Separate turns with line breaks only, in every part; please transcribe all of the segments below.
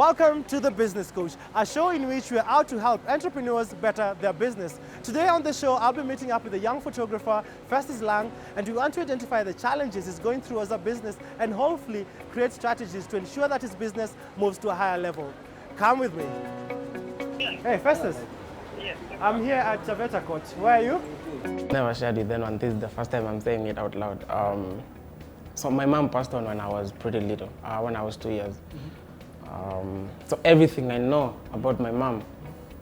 Welcome to The Business Coach, a show in which we are out to help entrepreneurs better their business. Today on the show, I'll be meeting up with a young photographer, Festolang, and we want to identify the challenges he's going through as a business and hopefully create strategies to ensure that his business moves to a higher level. Come with me. Hey, Festus.
Yes.
I'm here at Chaveta Court. Where are you?
Never shared with anyone. This is the first time I'm saying it out loud. So my mom passed on when I was pretty little, when I was 2 years. So everything I know about my mom,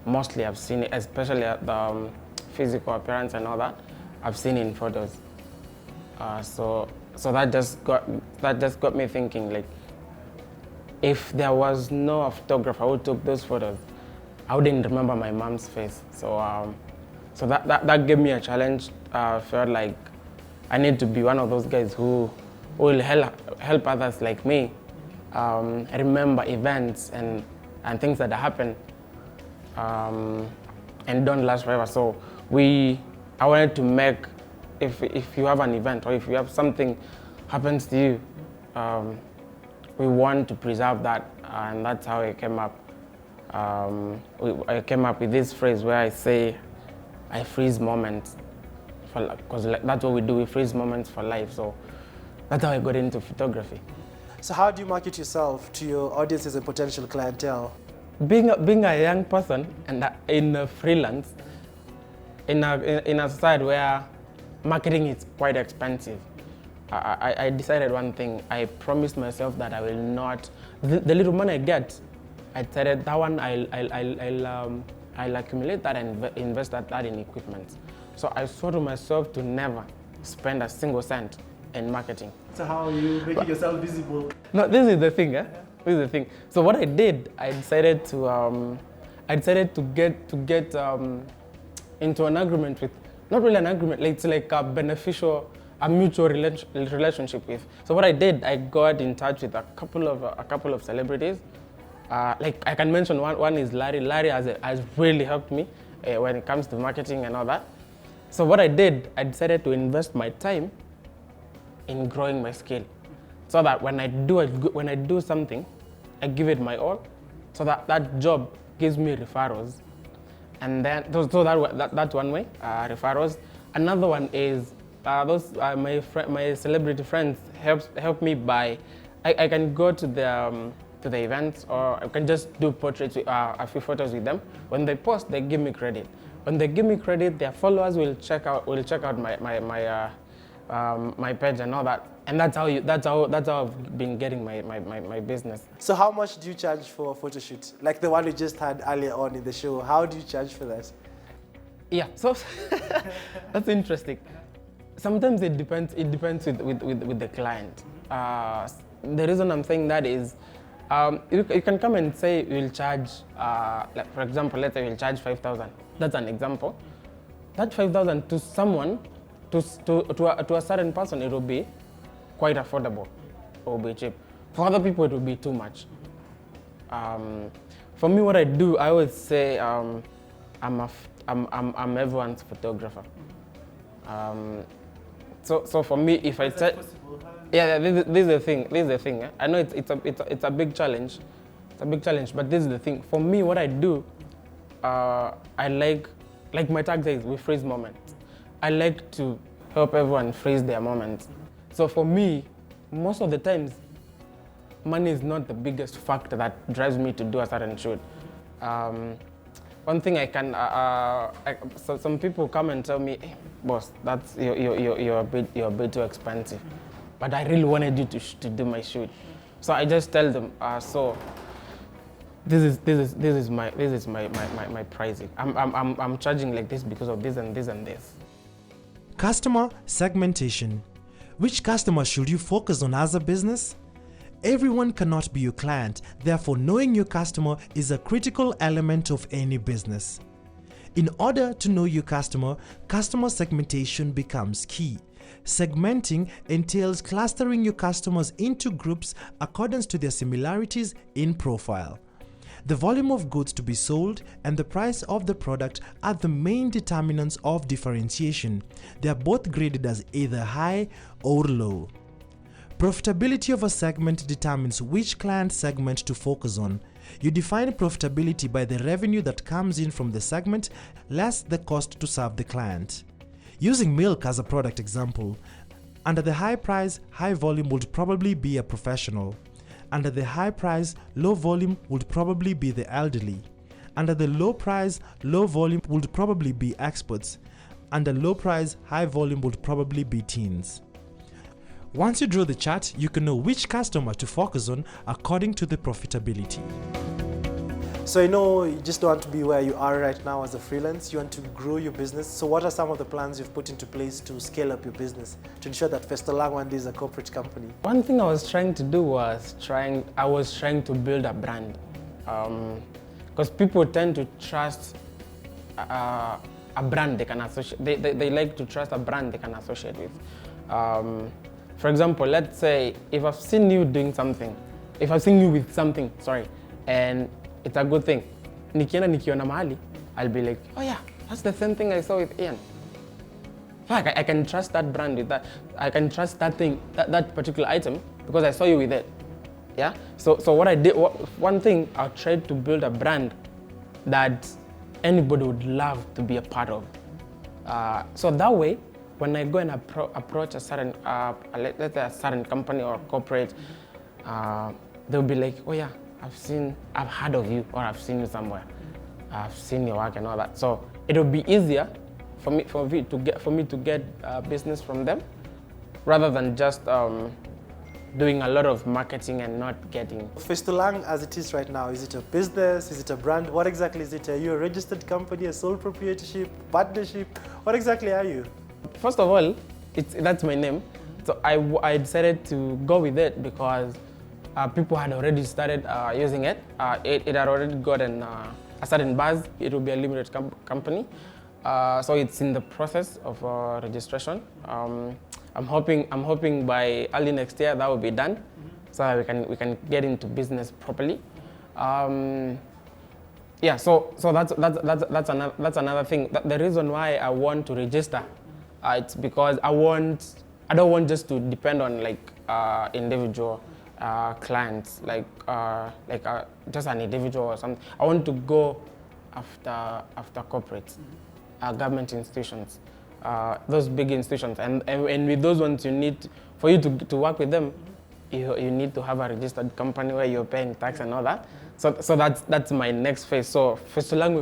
mostly I've seen it, especially the physical appearance and all that, I've seen in photos. So that just got me thinking, like, if there was no photographer who took those photos, I wouldn't remember my mom's face. So that gave me a challenge. I felt like I need to be one of those guys who will help others like me remember events and things that happen and don't last forever. So I wanted to make, if you have an event or if you have something happens to you, we want to preserve that, and that's how I came up. I came up with this phrase where I say, I freeze moments, because that's what we do, we freeze moments for life. So that's how I got into photography.
So how do you market yourself to your audiences and potential clientele?
Being a young person and in freelance, in a society where marketing is quite expensive, I decided one thing. I promised myself that I will not, the little money I get, I decided that one I'll accumulate that and invest that in equipment. So I swore to myself to never spend a single cent in marketing.
So how are you making yourself visible?
No, this is the thing, eh? This is the thing. So what I did, I decided to get into an agreement with, not really an agreement, it's like a beneficial, a mutual relationship with. So what I did, I got in touch with a couple of celebrities. Like I can mention one is Larry. Larry has really helped me when it comes to marketing and all that. So what I did, I decided to invest my time in growing my skill, so that when I do something, I give it my all, so that job gives me referrals, and then that's one way, referrals. Another one is my celebrity friends help me by, I can go to the events, or I can just do portraits, a few photos with them. When they post, they give me credit. When they give me credit, their followers will check out my page and all that, and that's how I've been getting my business.
So how much do you charge for a photo shoot? Like the one we just had earlier on in the show, how do you charge for that?
Yeah, so that's interesting. Sometimes it depends with the client. The reason I'm saying that is, you can come and say you'll charge, like for example, let's say you'll charge 5,000. That's an example. That 5,000 to someone, to a certain person, it will be quite affordable. It will be cheap. For other people, it will be too much. For me, what I do, I always say I'm everyone's photographer. So for me, if I say, yeah, this is the thing. This is the thing. I know it's a big challenge. It's a big challenge, but this is the thing. For me, what I do, I like my tag says, we freeze moments. I like to help everyone freeze their moments. So for me, most of the times, money is not the biggest factor that drives me to do a certain shoot. One thing I can, so some people come and tell me, hey, boss, that's you're a bit too expensive. But I really wanted you to do my shoot. So I just tell them, so this is my pricing. I'm charging like this because of this and this and this.
Customer segmentation. Which customer should you focus on as a business? Everyone cannot be your client, therefore knowing your customer is a critical element of any business. In order to know your customer segmentation becomes key. Segmenting entails clustering your customers into groups according to their similarities in profile. The volume of goods to be sold and the price of the product are the main determinants of differentiation. They are both graded as either high or low. Profitability of a segment determines which client segment to focus on. You define profitability by the revenue that comes in from the segment less the cost to serve the client. Using milk as a product example, under the high price, high volume would probably be a professional. Under the high price, low volume would probably be the elderly. Under the low price, low volume would probably be experts. Under low price, high volume would probably be teens. Once you draw the chart, you can know which customer to focus on according to the profitability.
So I know you just don't want to be where you are right now as a freelance, you want to grow your business. So what are some of the plans you've put into place to scale up your business, to ensure that Festolang one day is a corporate company?
One thing I was trying to do was trying to build a brand. Because people tend to trust a brand they can associate. They like to trust a brand they can associate with. For example, let's say if I've seen you doing something, if I've seen you with something, and it's a good thing, nikiona mahali, I'll be like, oh yeah, that's the same thing I saw with Ian. I can trust that brand with that. I can trust that thing, that particular item, because I saw you with it. Yeah. So what I did, one thing, I tried to build a brand that anybody would love to be a part of. So that way, when I go and approach a certain, let's say a certain company or corporate, they'll be like, oh yeah, I've heard of you, or I've seen you somewhere. I've seen your work and all that. So it'll be easier for me to get business from them, rather than just doing a lot of marketing and not getting.
Festolang as it is right now, is it a business? Is it a brand? What exactly is it? Are you a registered company, a sole proprietorship, partnership? What exactly are you?
First of all, that's my name. So I decided to go with it because people had already started using it. It had already gotten a certain buzz. It will be a limited company. So it's in the process of registration. I'm hoping by early next year that will be done, so that we can get into business properly. Yeah. So that's another thing. The reason why I want to register, it's because I don't want just to depend on like individual clients, like just an individual or something. I want to go after corporates, government institutions, those big institutions, and with those ones, for you to work with them, you need to have a registered company where you're paying tax and all that. So that's my next phase. So Festolang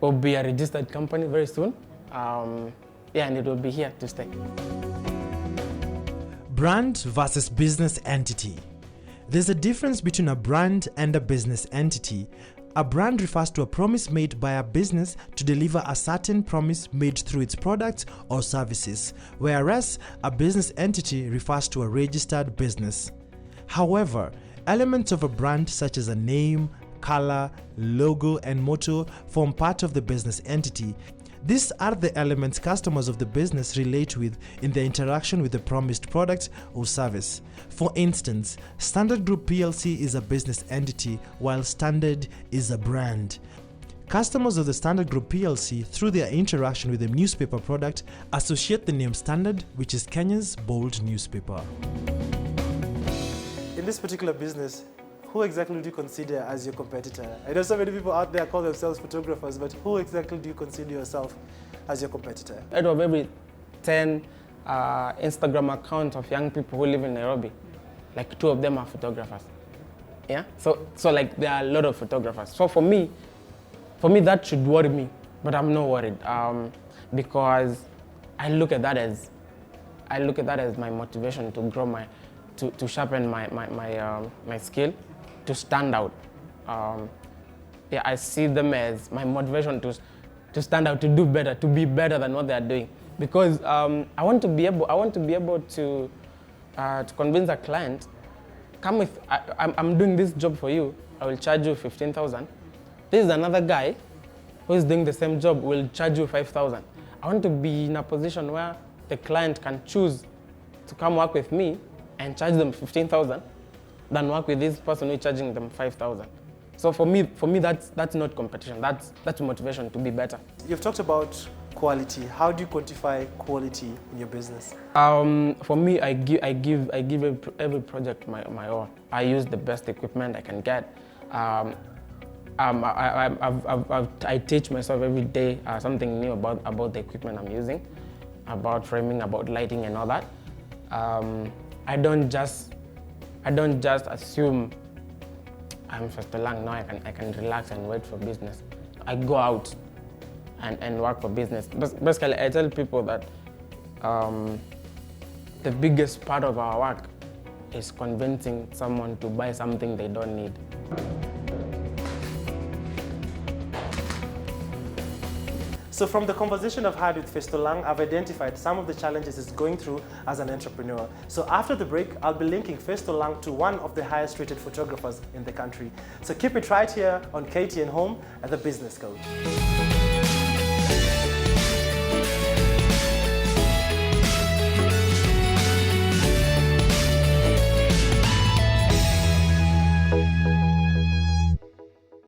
will be a registered company very soon. Yeah, and it will be here to stay.
Brand versus business entity. There's a difference between a brand and a business entity. A brand refers to a promise made by a business to deliver a certain promise made through its products or services, whereas a business entity refers to a registered business. However, elements of a brand such as a name, color, logo, and motto form part of the business entity. These are the elements customers of the business relate with in their interaction with the promised product or service. For instance, Standard Group PLC is a business entity, while Standard is a brand. Customers of the Standard Group PLC, through their interaction with the newspaper product, associate the name Standard, which is Kenya's bold newspaper.
In this particular business, who exactly do you consider as your competitor? I know so many people out there call themselves photographers, but who exactly do you consider yourself as your competitor?
Out of every 10 Instagram accounts of young people who live in Nairobi, like 2 of them are photographers. Yeah. So like there are a lot of photographers. So for me that should worry me, but I'm not worried because I look at that as my motivation to grow to sharpen my skill, to stand out. Yeah, I see them as my motivation to stand out, to do better, to be better than what they are doing. Because I want to be able to convince a client, come with, I'm doing this job for you, I will charge you 15,000. This is another guy who is doing the same job, will charge you 5,000. I want to be in a position where the client can choose to come work with me and charge them 15,000 than work with this person who is charging them 5,000. So for me that's not competition. That's motivation to be better.
You've talked about quality. How do you quantify quality in your business?
For me, I give every project my all. I use the best equipment I can get. I teach myself every day something new about the equipment I'm using, about framing, about lighting and all that. I don't just assume I'm Festolang, now I can relax and wait for business. I go out and work for business. Basically, I tell people that the biggest part of our work is convincing someone to buy something they don't need.
So from the conversation I've had with Festolang, I've identified some of the challenges he's going through as an entrepreneur. So after the break, I'll be linking Festolang to one of the highest rated photographers in the country. So keep it right here on KTN Home at The Business Coach.